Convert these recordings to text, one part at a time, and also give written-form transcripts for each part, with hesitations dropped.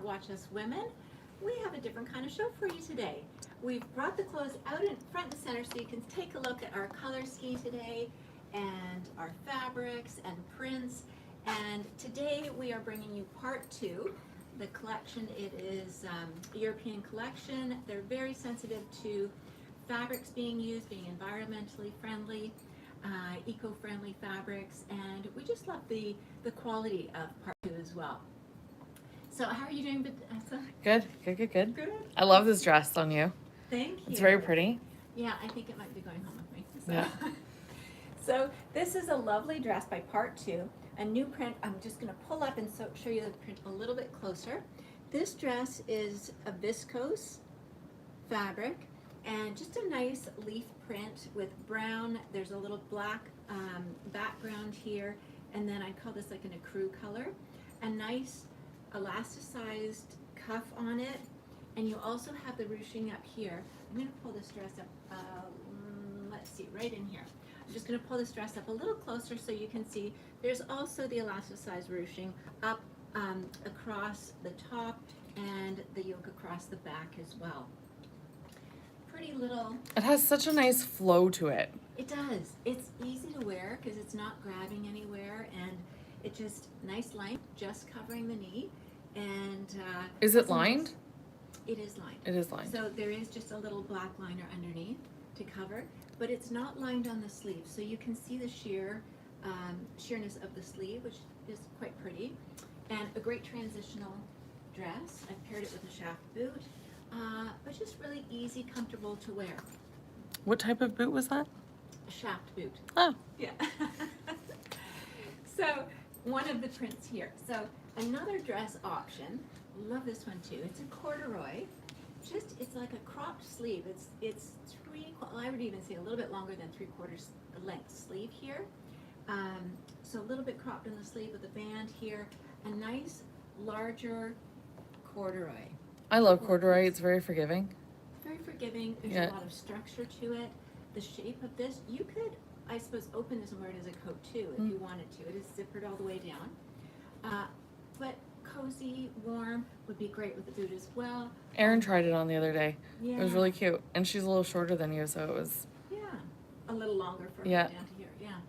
Watch Us Women. We have a different kind of show for you today. We've brought the clothes out in front and center so you can take a look at our color scheme today and our fabrics and prints. And today we are bringing you part two. The collection, it is a European collection. They're very sensitive to fabrics being used, being environmentally friendly, eco-friendly fabrics, and we just love the quality of part two as well. So how are you doing, Vanessa? Good. Good. I love this dress on you. Thank you. It's very pretty. Yeah, I think it might be going home with me. So. Yeah. So this is a lovely dress by part two, a new print. I'm just going to pull up and show you the print a little bit closer. This dress is a viscose fabric and just a nice leaf print with brown. There's a little black background here, and then I call this like an ecru color. A nice elasticized cuff on it, and you also have the ruching up here. I'm going to pull this dress up, let's see, right in here. I'm just going to pull this dress up a little closer so you can see there's also the elasticized ruching up across the top and the yoke across the back as well. Pretty little. It has such a nice flow to it. It does. It's easy to wear because it's not grabbing anywhere, and it just nice length, just covering the knee. And is it lined? It is lined. It is lined. So there is just a little black liner underneath to cover, but it's not lined on the sleeve. So you can see the sheerness of the sleeve, which is quite pretty. And a great transitional dress. I've paired it with a shaft boot, but just really easy, comfortable to wear. What type of boot was that? A shaft boot. Oh. Yeah. So one of the prints here. So another dress option. Love this one too. It's a corduroy. It's like a cropped sleeve. It's I would even say a little bit longer than 3/4 length sleeve here. So a little bit cropped in the sleeve with a band here. A nice larger corduroy. I love corduroy. It's very forgiving. Very forgiving. There's Yeah. a lot of structure to it. The shape of this, you could, I suppose, open this and wear it as a coat too if you wanted to. It is zippered all the way down. But cozy, warm would be great with the boot as well. Erin tried it on the other day. Yeah. It was really cute. And she's a little shorter than you, so it was... Yeah, a little longer for her Yeah. down to here, yeah.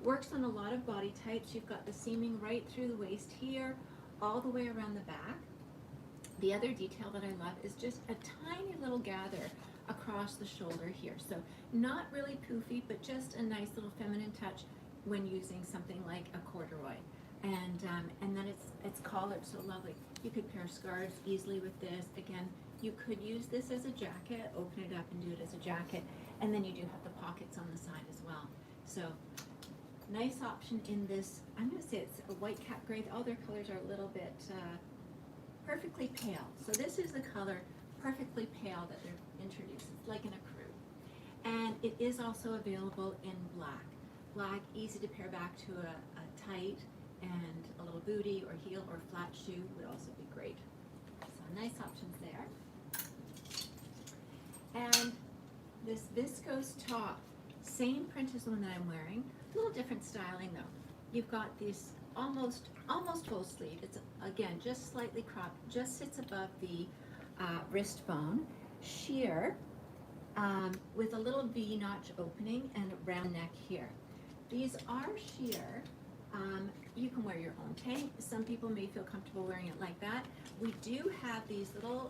Works on a lot of body types. You've got the seaming right through the waist here, all the way around the back. The other detail that I love is just a tiny little gather across the shoulder here. So not really poofy, but just a nice little feminine touch when using something like a corduroy. And then it's collared so lovely. You could pair scarves easily with this. Again, you could use this as a jacket, open it up and do it as a jacket, and then you do have the pockets on the side as well. So nice option in this. I'm going to say it's a white cap gray. All their colors are a little bit perfectly pale. So this is the color perfectly pale that they're introduced. It's like an ecru. And it is also available in black. Black, easy to pair back to a tight, and a little booty or heel or flat shoe would also be great. So nice options there. And this viscose top, same print as the one that I'm wearing, a little different styling though. You've got this almost full sleeve. It's again just slightly cropped, just sits above the wrist bone, sheer with a little V notch opening and a round neck here. These are sheer. You can wear your own tank. Some people may feel comfortable wearing it like that. We do have these little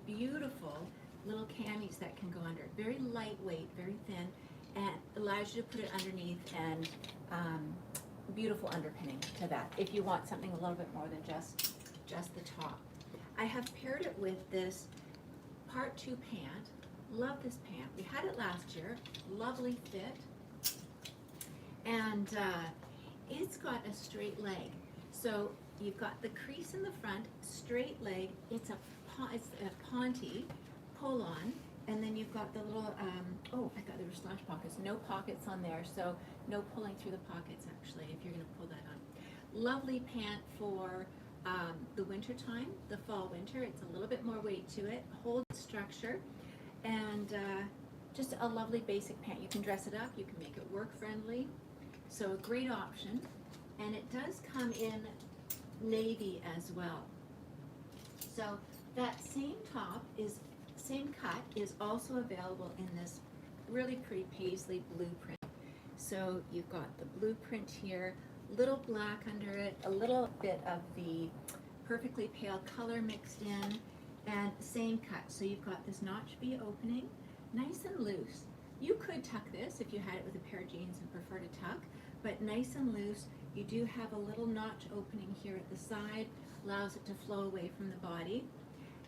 beautiful little camis that can go under. Very lightweight, very thin, and allows you to put it underneath, and beautiful underpinning to that if you want something a little bit more than just the top. I have paired it with this part two pant. Love this pant. We had it last year. Lovely fit. And it's got a straight leg. So you've got the crease in the front, straight leg. It's a ponte pull-on, and then you've got the little, oh, I thought there were slash pockets. No pockets on there, so no pulling through the pockets, actually, if you're going to pull that on. Lovely pant for the winter time, the fall-winter. It's a little bit more weight to it, holds structure, and just a lovely basic pant. You can dress it up, you can make it work-friendly, so a great option. And it does come in navy as well. So that same top is, same cut is also available in this really pretty paisley blueprint. So you've got the blueprint here, little black under it, a little bit of the perfectly pale color mixed in, and same cut. So you've got this notch V opening, nice and loose. You could tuck this if you had it with a pair of jeans and prefer to tuck, but nice and loose. You do have a little notch opening here at the side, allows it to flow away from the body.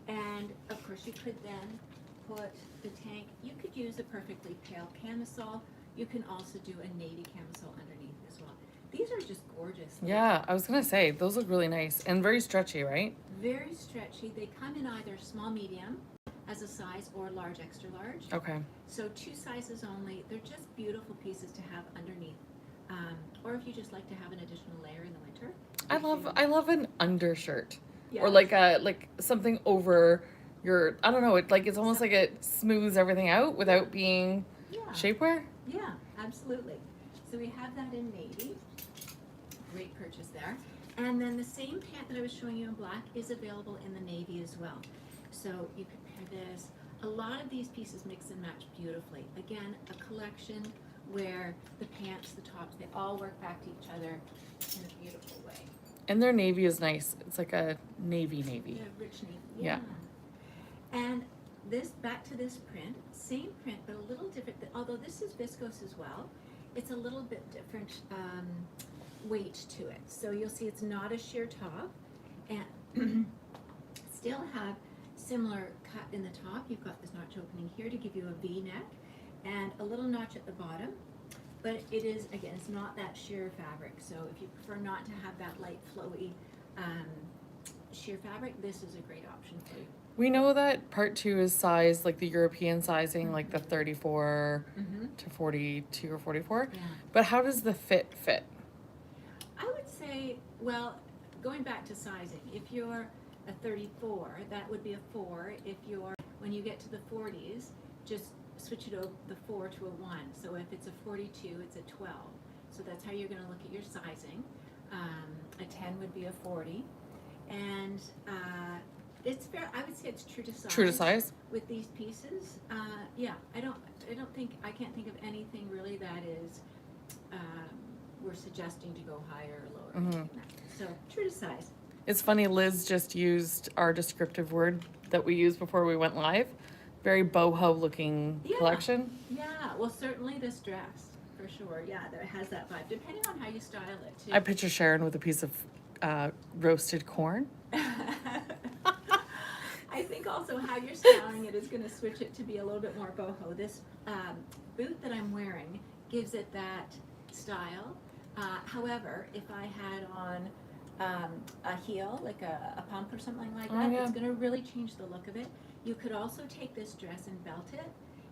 And of course you could then put the tank, you could use a perfectly pale camisole. You can also do a navy camisole underneath as well. These are just gorgeous. Yeah, I was gonna say, those look really nice and very stretchy, right? Very stretchy. They come in either small, medium as a size or large, extra large. Okay. So 2 sizes only. They're just beautiful pieces to have underneath. Or if you just like to have an additional layer in the winter. I love an undershirt. Yeah. Or like something over your, I don't know, it's almost like it smooths everything out without being Yeah. shapewear. Yeah, absolutely. So we have that in navy. Great purchase there. And then the same pant that I was showing you in black is available in the navy as well. So you could pair this. A lot of these pieces mix and match beautifully. Again, a collection where the pants, the tops, they all work back to each other in a beautiful way. And their navy is nice. It's like a navy. Yeah, rich navy. Yeah. And this, back to this print, same print, but a little different. Although this is viscose as well, it's a little bit different weight to it. So you'll see it's not a sheer top, and still have similar cut in the top. You've got this notch opening here to give you a V neck, and a little notch at the bottom. But it is, again, it's not that sheer fabric. So if you prefer not to have that light, flowy sheer fabric, this is a great option for you. We know that part 2 is sized like the European sizing, like the 34 to 42 or 44. Yeah. But how does the fit? I would say, well, going back to sizing, if you're a 34, that would be a 4. If you're, when you get to the 40s, just switch it over the 4 to a 1. So if it's a 42, it's a 12. So that's how you're going to look at your sizing. A 10 would be a 40. And it's fair, I would say it's true to size. True to size? With these pieces. Yeah, I can't think of anything really that is, we're suggesting to go higher or lower. Anything like that. So true to size. It's funny, Liz just used our descriptive word that we used before we went live. Very boho looking collection. Yeah, well, certainly this dress, for sure. Yeah, that has that vibe, depending on how you style it, too. I picture Sharon with a piece of roasted corn. I think also how you're styling it is going to switch it to be a little bit more boho. This boot that I'm wearing gives it that style. However, if I had on a heel, like a pump or something like that, it's going to really change the look of it. You could also take this dress and belt it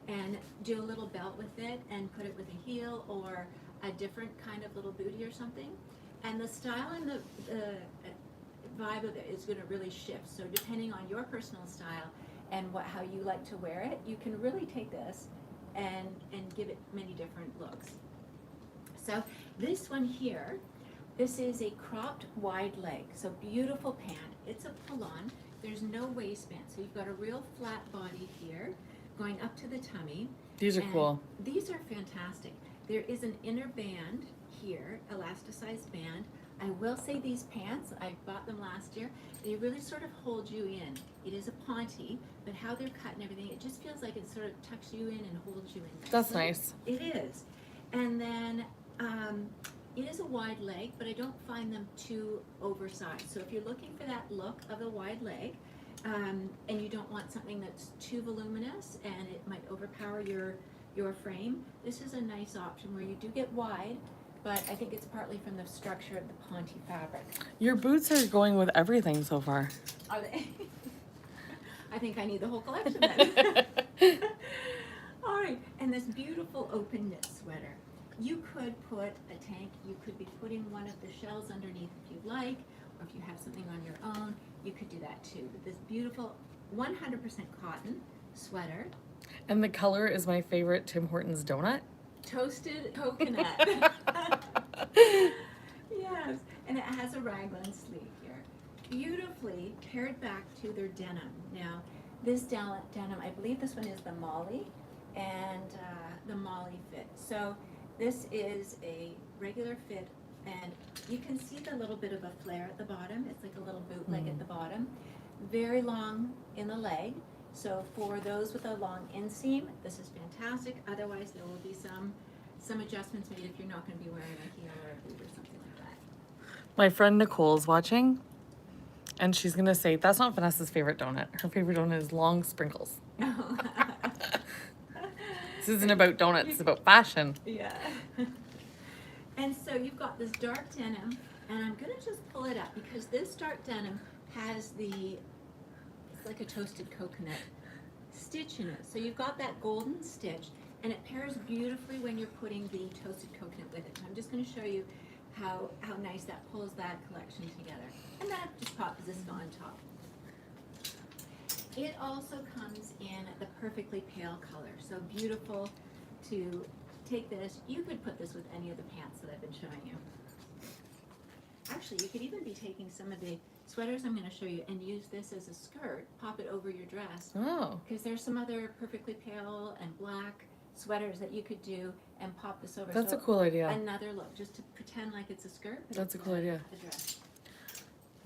and do a little belt with it and put it with a heel or a different kind of little bootie or something. And the style and the vibe of it is going to really shift. So depending on your personal style and how you like to wear it, you can really take this and give it many different looks. So this one here, this is a cropped wide leg. So beautiful pant. It's a pull-on. There's no waistband. So you've got a real flat body here going up to the tummy. These are cool. These are fantastic. There is an inner band here, elasticized band. I will say these pants, I bought them last year, they really sort of hold you in. It is a ponte, but how they're cut and everything, it just feels like it sort of tucks you in and holds you in. That's nice. It is. And then it is a wide leg, but I don't find them too oversized. So if you're looking for that look of a wide leg, and you don't want something that's too voluminous and it might overpower your frame, this is a nice option where you do get wide, but I think it's partly from the structure of the ponte fabric. Your boots are going with everything so far. Are they? I think I need the whole collection then. All right, and this beautiful open knit sweater. You could put a tank, you could be putting one of the shells underneath if you'd like, or if you have something on your own, you could do that too. But this beautiful 100% cotton sweater. And the color is my favorite Tim Hortons donut. Toasted coconut. Yes, and it has a raglan sleeve here. beautifully paired back to their denim. Now, this denim, I believe this one is the Molly, and the Molly fit. So this is a regular fit, and you can see the little bit of a flare at the bottom. It's like a little bootleg at the bottom. Very long in the leg. So for those with a long inseam, this is fantastic. Otherwise, there will be some adjustments made if you're not going to be wearing a heel or a boot or something like that. My friend Nicole's watching, and she's gonna say that's not Vanessa's favorite donut. Her favorite donut is long sprinkles. This isn't about donuts, it's about fashion. Yeah. And so you've got this dark denim, and I'm gonna just pull it up because this dark denim has it's like a toasted coconut stitch in it. So you've got that golden stitch, and it pairs beautifully when you're putting the toasted coconut with it. I'm just gonna show you how nice that pulls that collection together. And then it just pops this on top. It also comes in the perfectly pale color. So beautiful to take this. You could put this with any of the pants that I've been showing you. Actually, you could even be taking some of the sweaters I'm going to show you and use this as a skirt, pop it over your dress. Oh. Because there's some other perfectly pale and black sweaters that you could do and pop this over. That's so a cool idea. Another look, just to pretend like it's a skirt. But That's it's a cool idea. a dress.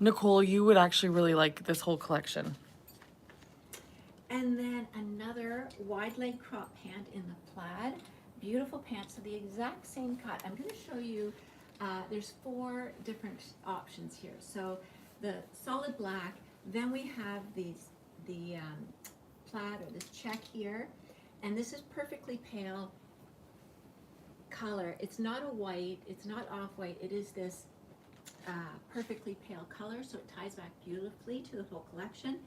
Nicole, you would actually really like this whole collection. And then another wide leg crop pant in the plaid. Beautiful pants, so the exact same cut. I'm going to show you, there's 4 different options here. So the solid black, then we have the plaid or this check here, and this is perfectly pale color. It's not a white, it's not off-white, it is this perfectly pale color, so it ties back beautifully to the whole collection.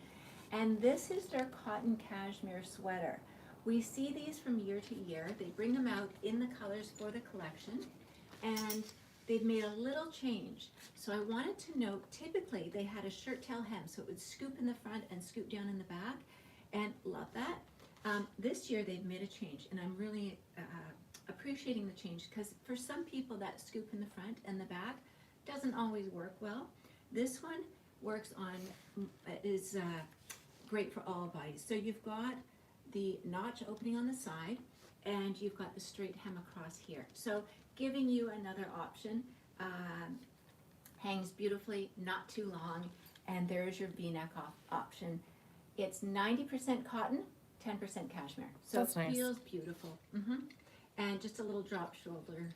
And this is their cotton cashmere sweater. We see these from year to year. They bring them out in the colors for the collection, and they've made a little change. So I wanted to note, typically they had a shirt tail hem, so it would scoop in the front and scoop down in the back, and love that. This year they've made a change, and I'm really appreciating the change, because for some people that scoop in the front and the back doesn't always work well. This one works on, is great for all bodies. So you've got the notch opening on the side, and you've got the straight hem across here. So giving you another option. Hangs beautifully, not too long, and there's your V-neck option. It's 90% cotton, 10% cashmere. So That's it nice. feels beautiful. And just a little drop shoulder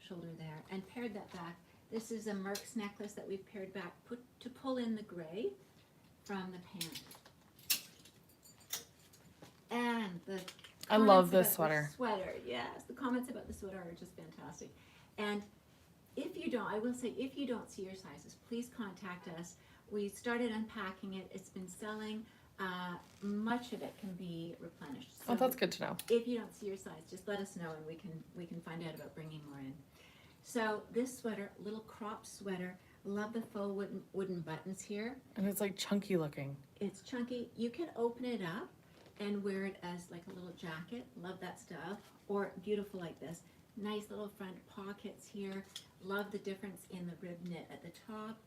there, and paired that back. This is a Merck's necklace that we've paired back to pull in the gray from the pant. And I love comments this about sweater. the sweater, yes. The comments about the sweater are just fantastic. And if you don't, I will say, if you don't see your sizes, please contact us. We started unpacking it. It's been selling. Much of it can be replenished. So Oh, that's good to know. if you don't see your size, just let us know, and we can find out about bringing more in. So this sweater, little crop sweater. Love the faux wooden buttons here. And it's like chunky looking. It's chunky. You can open it up and wear it as like a little jacket. Love that style. Or beautiful like this. Nice little front pockets here. Love the difference in the rib knit at the top.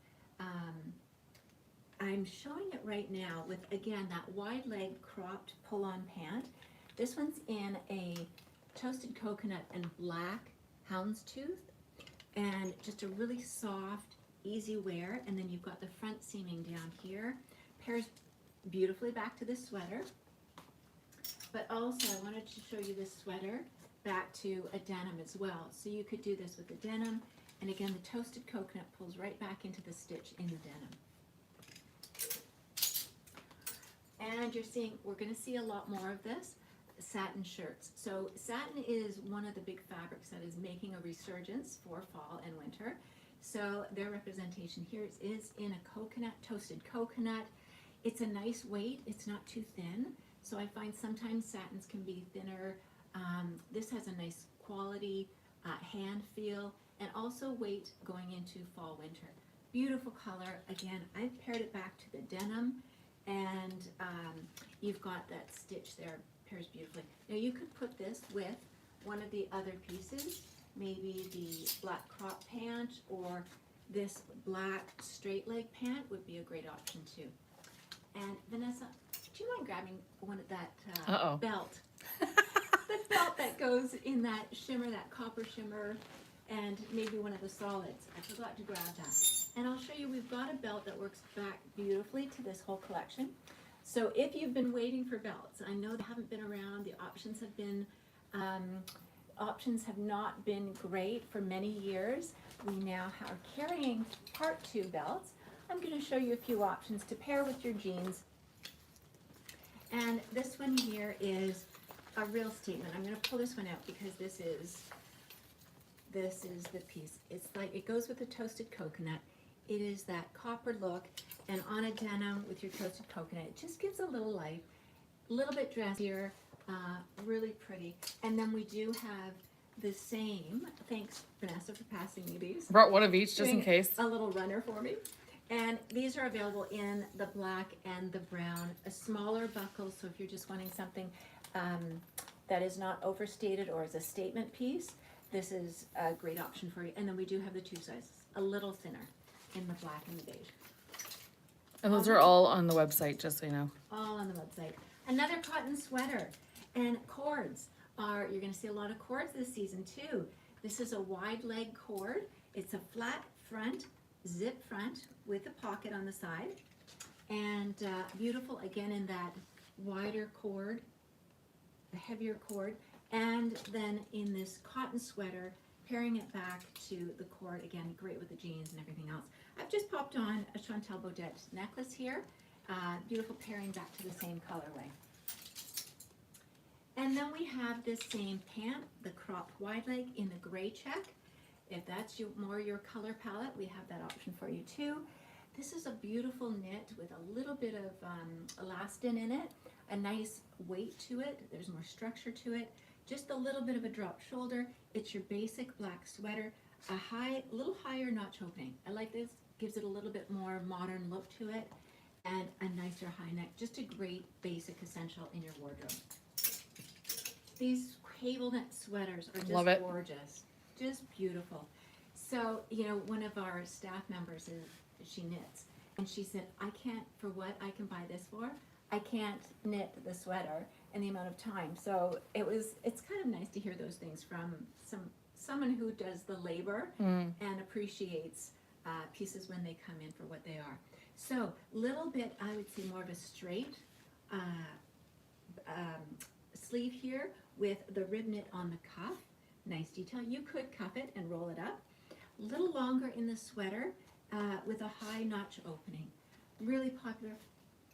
I'm showing it right now with, again, that wide leg cropped pull-on pant. This one's in a toasted coconut and black houndstooth, and just a really soft, easy wear. And then you've got the front seaming down here. Pairs beautifully back to this sweater. But also I wanted to show you this sweater back to a denim as well. So you could do this with the denim, and again the toasted coconut pulls right back into the stitch in the denim. And you're seeing, we're going to see a lot more of this, satin shirts. So satin is one of the big fabrics that is making a resurgence for fall and winter. So their representation here is in a coconut, toasted coconut. It's a nice weight, it's not too thin. So I find sometimes satins can be thinner. This has a nice quality hand feel, and also weight going into fall, winter. Beautiful color. Again, I've paired it back to the denim, and you've got that stitch there, pairs beautifully. Now you could put this with one of the other pieces, maybe the black crop pant, or this black straight leg pant would be a great option too. And Vanessa, do you mind grabbing one of that belt? The belt that goes in that shimmer, that copper shimmer, and maybe one of the solids. I forgot to grab that. And I'll show you, we've got a belt that works back beautifully to this whole collection. So if you've been waiting for belts, I know they haven't been around, the options have not been great for many years. We now are carrying part 2 belts. I'm going to show you a few options to pair with your jeans. And this one here is a real statement. I'm going to pull this one out because this is the piece. It's like, it goes with the toasted coconut. It is that copper look, and on a denim with your toasted coconut, it just gives a little life, a little bit dressier, really pretty. And then we do have the same, thanks Vanessa for passing me these. Brought one of each just in Doing case. a little runner for me. And these are available in the black and the brown, a smaller buckle, so if you're just wanting something that is not overstated or is a statement piece, this is a great option for you. And then we do have the 2 sizes, a little thinner in the black and the beige. And those are all on the website, just so you know. All on the website. Another cotton sweater, and cords are, you're going to see a lot of cords this season too. This is a wide leg cord. It's a flat front, zip front with a pocket on the side, and beautiful again in that wider cord, the heavier cord, and then in this cotton sweater, pairing it back to the cord, again, great with the jeans and everything else. I've just popped on a Chantal Baudet necklace here, beautiful pairing back to the same colorway. And then we have this same pant, the cropped wide leg in the gray check. If that's more your color palette, we have that option for you too. This is a beautiful knit with a little bit of elastin in it, a nice weight to it. There's more structure to it. Just a little bit of a drop shoulder. It's your basic black sweater, a little higher notch opening. I like this, gives it a little bit more modern look to it, and a nicer high neck. Just a great basic essential in your wardrobe. These cable knit sweaters are just gorgeous, just beautiful. So, you know, one of our staff members, she knits, and she said, I can't, for what I can buy this for, I can't knit the sweater in the amount of time. So it's kind of nice to hear those things from someone who does the labor and appreciates pieces when they come in for what they are. So little bit, I would say more of a straight sleeve here with the rib knit on the cuff. Nice detail. You could cuff it and roll it up. A little longer in the sweater with a high notch opening. Really popular.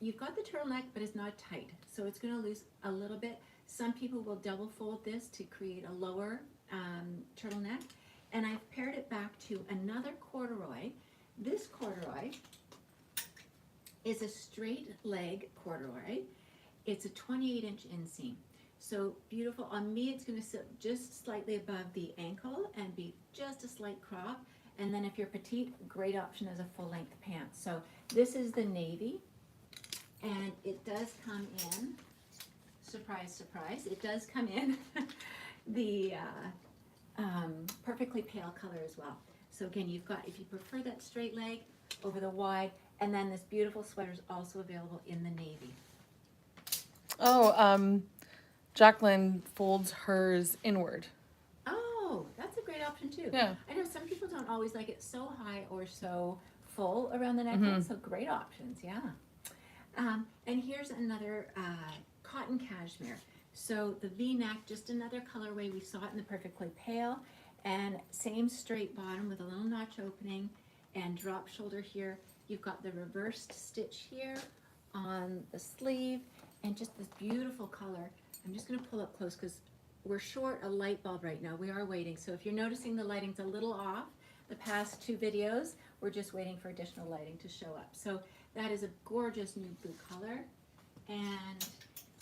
You've got the turtleneck, but it's not tight, so it's going to lose a little bit. Some people will double fold this to create a lower turtleneck, and I've paired it back to another corduroy. This corduroy is a straight leg corduroy. It's a 28-inch inseam. So beautiful. On me, it's going to sit just slightly above the ankle and be just a slight crop. And then if you're petite, great option as a full-length pant. So this is the navy, and it does come in, surprise, surprise, it does come in the perfectly pale color as well. So again, you've got, if you prefer that straight leg over the wide, and then this beautiful sweater is also available in the navy. Oh, Jacqueline folds hers inward. Oh, that's a great option too. Yeah. I know some people don't always like it so high or so full around the neckline, so great options, yeah. And here's another cotton cashmere. So the V-neck, just another colorway. We saw it in the perfectly pale, and same straight bottom with a little notch opening and drop shoulder here. You've got the reversed stitch here on the sleeve, and just this beautiful color. I'm just going to pull up close because we're short a light bulb right now. We are waiting. So if you're noticing the lighting's a little off, the past 2 videos, we're just waiting for additional lighting to show up. So that is a gorgeous new blue color. And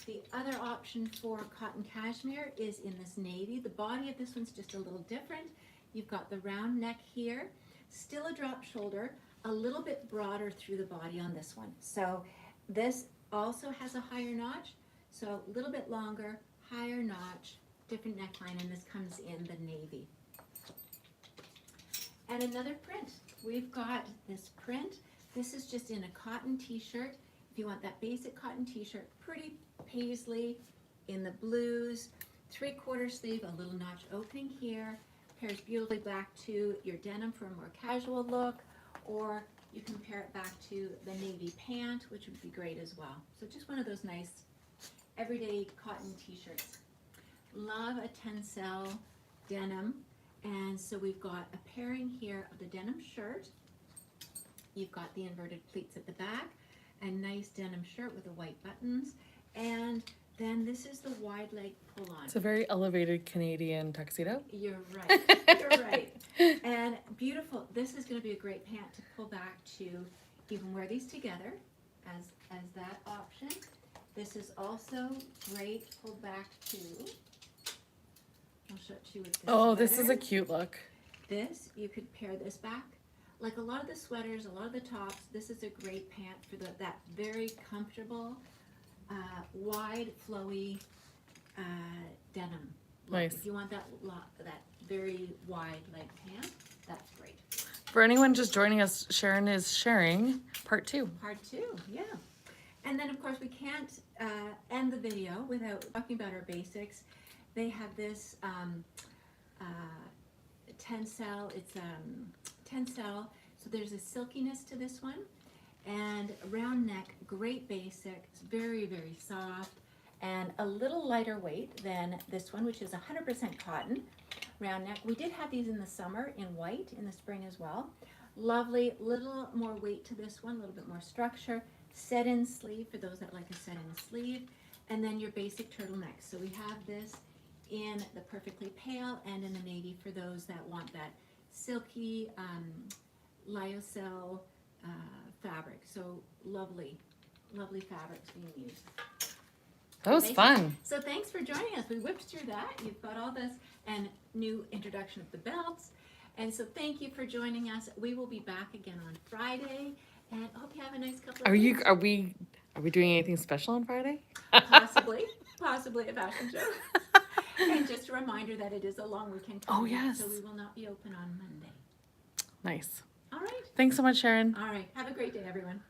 the other option for cotton cashmere is in this navy. The body of this one's just a little different. You've got the round neck here, still a drop shoulder, a little bit broader through the body on this one. So this also has a higher notch, so a little bit longer, higher notch, different neckline, and this comes in the navy. And another print. we've got this print. This is just in a cotton t-shirt. If you want that basic cotton t-shirt, pretty paisley in the blues, 3/4 sleeve, a little notch opening here, pairs beautifully back to your denim for a more casual look, or you can pair it back to the navy pant, which would be great as well. So just one of those nice everyday cotton t-shirts. Love a tencel denim. And so we've got a pairing here of the denim shirt. You've got the inverted pleats at the back, a nice denim shirt with the white buttons, and then this is the wide leg pull-on. It's a very elevated Canadian tuxedo. You're right. You're right. And beautiful. This is going to be a great pant to pull back to. You can wear these together as that option. This is also great pulled back to. I'll show it to you with this. Oh, this is a sweater. cute look. This, you could pair this back. Like a lot of the sweaters, a lot of the tops, this is a great pant for that very comfortable, wide, flowy denim look. Nice. If you want that very wide leg pant, that's great. For anyone just joining us, Sharon is sharing part 2. Part 2, yeah. And then, of course, we can't end the video without talking about our basics. They have this tencel. It's tencel, so there's a silkiness to this one, and round neck, great basic. It's very, very soft, and a little lighter weight than this one, which is 100% cotton. Round neck. We did have these in the summer in white, in the spring as well. Lovely, little more weight to this one, a little bit more structure. Set-in sleeve for those that like a set-in sleeve, and then your basic turtleneck. So we have this in the perfectly pale and in the navy for those that want that silky lyocell fabric. So lovely, lovely fabrics being used. That was fun. So thanks for joining us. We whipped through that. You've got all this and new introduction of the belts. And so thank you for joining us. We will be back again on Friday, and I hope you have a nice couple of weeks. Are we doing anything special on Friday? Possibly a fashion show. And just a reminder that it is a long weekend coming. Oh, yes. So we will not be open on Monday. Nice. All right. Thanks so much, Sharon. All right. Have a great day, everyone.